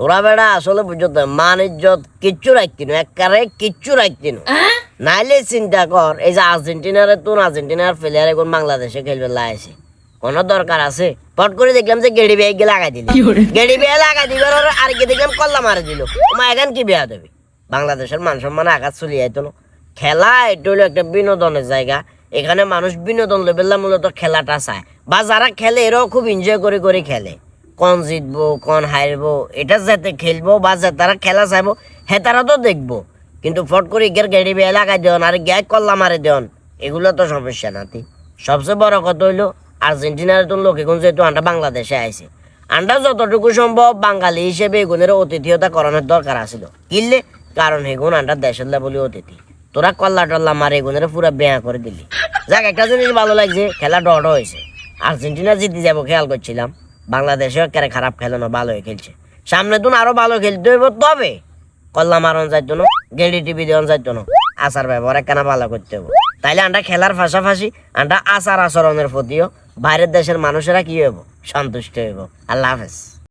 তোরা বেড়া আসলে বুঝতে মান ইজ্জত কিচ্ছু রাখতি না, একবারে কিচ্ছু রাখতি না। নাইলে চিন্তা কর, এই যে আর্জেন্টিনার প্লেয়ার এখন বাংলাদেশে খেলবে লাইছে, কোনো দরকার আছে? পট করে দেখলাম যে গেড়ি বিয়ে গিয়ে লাগাই দিল, গেড়ি বিয়ে লাগাই দিবার আর কি দেখলাম কল্লা মারে দিল। মা এখন কি বিয়া দেবে? বাংলাদেশের মান সম্মান আঘাত চলে যাইতো না। খেলা এটা হলো একটা বিনোদনের জায়গা, এখানে মানুষ বিনোদন লেভেলটা মূলত খেলাটা চায়, বা যারা খেলে এরাও খুব এনজয় করে করে খেলে। কোন জিতবো কোন হারবো এটা যাতে খেলবো বা যে তারা খেলা চাইবো হ্যাঁ তারা তো দেখবো, কিন্তু ফট করে গের গেড়ি বিয়ে লাগাই দেন আর গ্যাস কল্লা মারে দেন, এগুলো তো সমস্যা নাতি। সবচেয়ে বড় কথা হইলো আর্জেন্টিনার তো লোক এখন যেহেতু আন্ডা বাংলাদেশে আইছে, আন্ডা যতটুকু সম্ভব বাঙালি হিসেবে এগুনের অতিথিয়তা করানোর দরকার আছিল কিনলে, কারণ এগুন আন্ডার দেশের বলে অতিথি। তোরা কল্লা টল্লা মারে এগুনের পুরো বেয়া করে দিলি। যাক, একটা জিনিস ভালো লাগছে, খেলা ডট হয়েছে, আর্জেন্টিনা জিতে যাবো খেয়াল করছিলাম। বাংলাদেশেও একেবারে খারাপ খেলে না, ভালোই খেলছে। সামনে তো আরো ভালো খেলতে হইব, তবে কল্লা মারন যাইতো না, গেলি টিভি দেওয়ান যাইতো না, আচার ব্যবহার একখানা ভালো করতে হইব। তাইলে আন্ডা খেলার পাশাপাশি আন্ডা আচার আচরণের প্রতিও বাইরের দেশের মানুষেরা কি হইব, সন্তুষ্ট হইব। আল্লাহ হাফেজ।